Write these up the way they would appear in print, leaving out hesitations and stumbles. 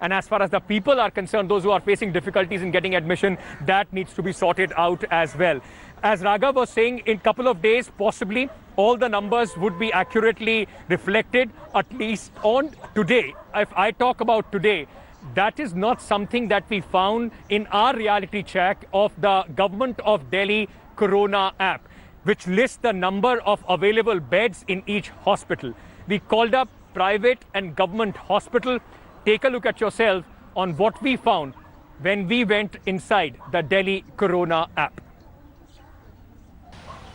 And as far as the people are concerned, those who are facing difficulties in getting admission, that needs to be sorted out as well. As Raghav was saying, in a couple of days, possibly all the numbers would be accurately reflected, at least on today. If I talk about today, that is not something that we found in our reality check of the Government of Delhi Corona app, which lists the number of available beds in each hospital. We called up private and government hospital. Take a look at yourself on what we found when we went inside the Delhi Corona app.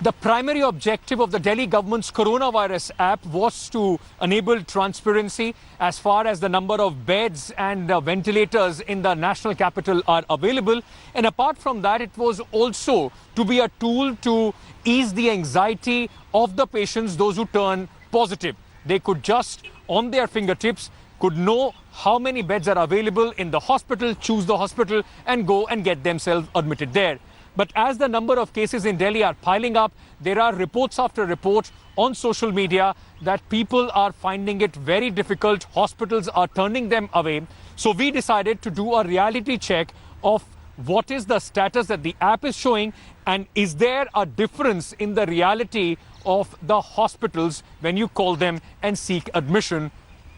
The primary objective of the Delhi government's coronavirus app was to enable transparency as far as the number of beds and ventilators in the national capital are available. And apart from that, it was also to be a tool to ease the anxiety of the patients, those who turn positive. They could just, on their fingertips, could know how many beds are available in the hospital, choose the hospital and go and get themselves admitted there. But as the number of cases in Delhi are piling up, there are reports after reports on social media that people are finding it very difficult. Hospitals are turning them away. So we decided to do a reality check of what is the status that the app is showing, and is there a difference in the reality of the hospitals when you call them and seek admission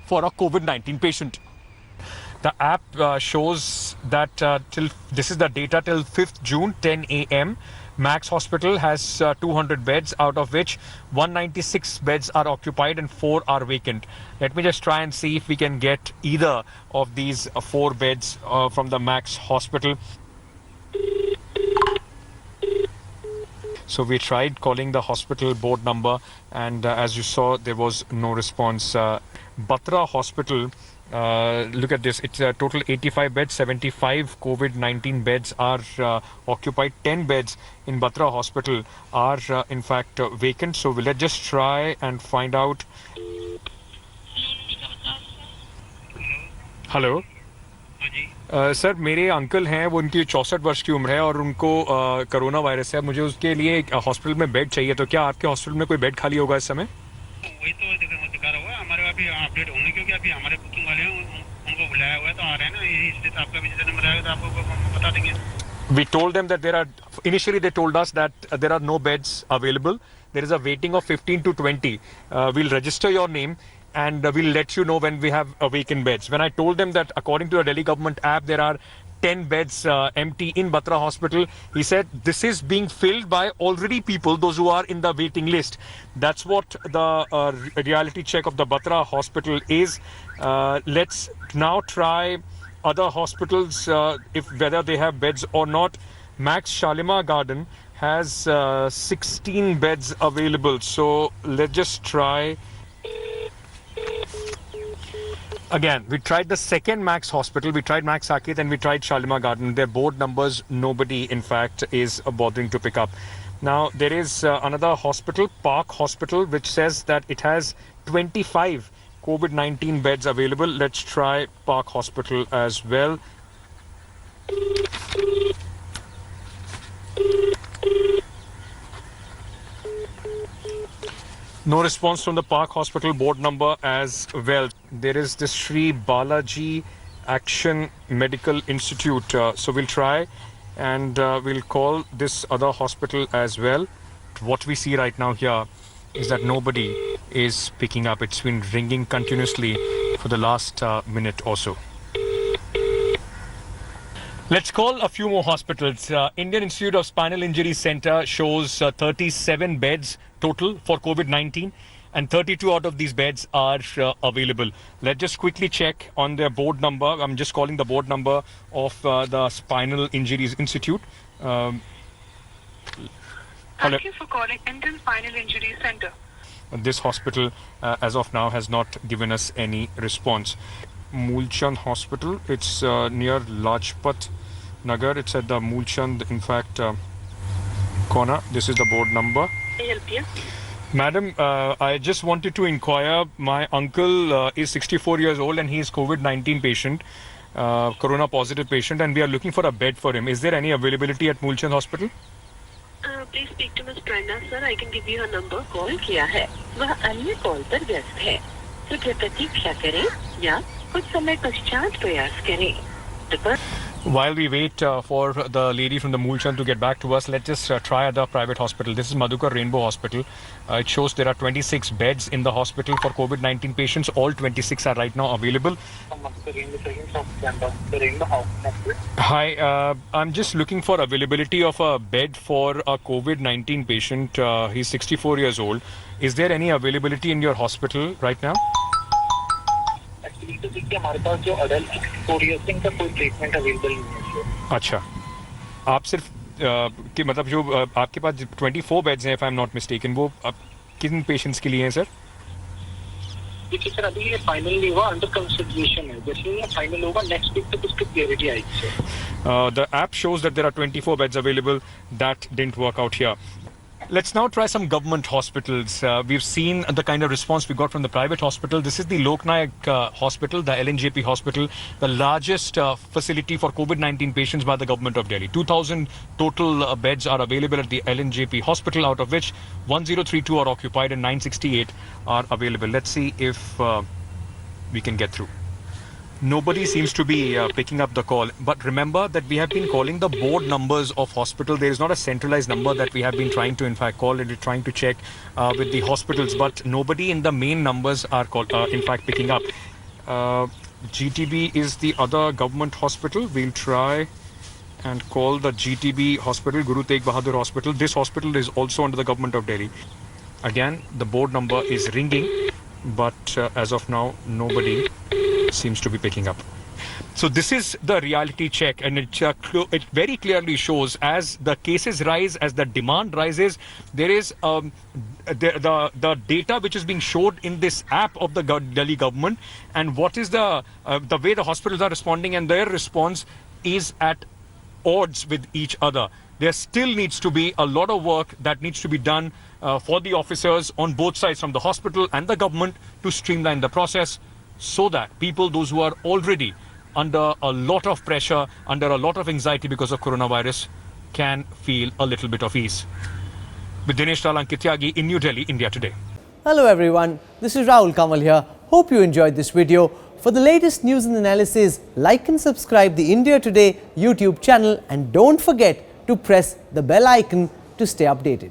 for a COVID-19 patient. The app shows that this is the data till 5th June, 10 a.m. Max Hospital has 200 beds, out of which 196 beds are occupied and 4 are vacant. Let me just try and see if we can get either of these 4 beds from the Max Hospital. So we tried calling the hospital board number, and as you saw, there was no response. Batra Hospital, look at this, it's a total 85 beds, 75 COVID-19 beds are occupied. 10 beds in Batra Hospital are in fact vacant. So let's just try and find out. Hello. Sir मेरे uncle हैं, वो उनकी 64 वर्ष की उम्र है और उनको कोरोना वायरस है. मुझे उसके लिए हॉस्पिटल में बेड चाहिए, तो क्या आपके हॉस्पिटल में कोई बेड खाली होगा इस समय? वही तो दिखा रहा हुआ हमारे अभी अपडेट होंगे, क्योंकि अभी हमारे बुकिंग वाले हैं, उनको बुलाया हुआ है तो आ रहे हैं ना, यही इसलिए आपका भी जैसे नंबर आएगा तो आपको बता देंगे. We told them that initially they told us that there are no beds available. There is a waiting of 15 to 20. We'll register your name and we'll let you know when we have vacant beds. When I told them that according to the Delhi government app, there are 10 beds empty in Batra Hospital, he said this is being filled by already people, those who are in the waiting list. That's what the reality check of the Batra Hospital is. Let's now try other hospitals, whether they have beds or not. Max Shalimar Garden has 16 beds available. So let's just try. Again, we tried the second Max Hospital, we tried Max Saket and we tried Shalimar Garden. Their board numbers, nobody in fact is bothering to pick up. Now there is another hospital, Park Hospital, which says that it has 25 COVID-19 beds available. Let's try Park Hospital as well. No response from the Park Hospital board number as well. There is this Sri Balaji Action Medical Institute. So we'll try and we'll call this other hospital as well. What we see right now here is that nobody is picking up. It's been ringing continuously for the last minute or so. Let's call a few more hospitals. Indian Institute of Spinal Injury Center shows 37 beds total for COVID-19 and 32 out of these beds are available. Let's just quickly check on their board number. I'm just calling the board number of the Spinal Injuries Institute. Thank you for calling Indian Spinal Injury Center. This hospital, as of now, has not given us any response. Moolchand Hospital, it's near Lajpat Nagar. It's at the Moolchand, in fact, corner. This is the board number. Can I help you? Madam, I just wanted to inquire. My uncle is 64 years old and he is COVID-19 patient, corona positive patient, and we are looking for a bed for him. Is there any availability at Moolchand Hospital? Please speak to Ms. Prerna, sir. I can give you her number. Call किया है, वह अन्य call पर व्यस्त है. कृपया प्रतीक्षा करें या कुछ समय पश्चात प्रयास करें। While we wait for the lady from the Moolchand to get back to us, let's just try at the private hospital. This is Madhukar Rainbow Hospital. It shows there are 26 beds in the hospital for COVID-19 patients. All 26 are right now available. Hi, I'm just looking for availability of a bed for a COVID-19 patient. He's 64 years old. Is there any availability in your hospital right now? तो देखिए हमारे पास जो adult 64 years का कोई treatment available नहीं है। अच्छा, आप सिर्फ कि मतलब जो आपके पास 24 बेड्स हैं, if I am not mistaken, वो किन पेशेंट्स के लिए हैं सर? देखिए सर, अभी ये फाइनल नहीं हुआ, अंडर कंसिडरेशन है। जैसे ये फाइनल होगा नेक्स्ट वीक तक उसकी क्लैरिटी आएगी sir. The app shows that there are 24 beds available. That didn't work out here. Let's now try some government hospitals. We've seen the kind of response we got from the private hospital. This is the Loknayak Hospital, the LNJP hospital, the largest facility for COVID-19 patients by the government of Delhi. 2,000 total beds are available at the LNJP hospital, out of which 1032 are occupied and 968 are available. Let's see if we can get through. Nobody seems to be picking up the call. But remember that we have been calling the board numbers of hospital. There is not a centralized number that we have been trying to, in fact, call it, trying to check with the hospitals. But nobody in the main numbers are in fact, picking up. GTB is the other government hospital. We'll try and call the GTB hospital, Guru Tegh Bahadur Hospital. This hospital is also under the government of Delhi. Again, the board number is ringing, but as of now, nobody seems to be picking up. So this is the reality check, and it very clearly shows as the cases rise, as the demand rises, there is the data which is being showed in this app of the Delhi government, and what is the way the hospitals are responding, and their response is at odds with each other. There still needs to be a lot of work that needs to be done for the officers on both sides, from the hospital and the government, to streamline the process, so that people, those who are already under a lot of pressure, under a lot of anxiety because of coronavirus, can feel a little bit of ease. With Dinesh Talankit Tyagi in New Delhi, India Today. Hello everyone, this is Rahul Kamal here. Hope you enjoyed this video. For the latest news and analysis, like and subscribe the India Today YouTube channel, and don't forget to press the bell icon to stay updated.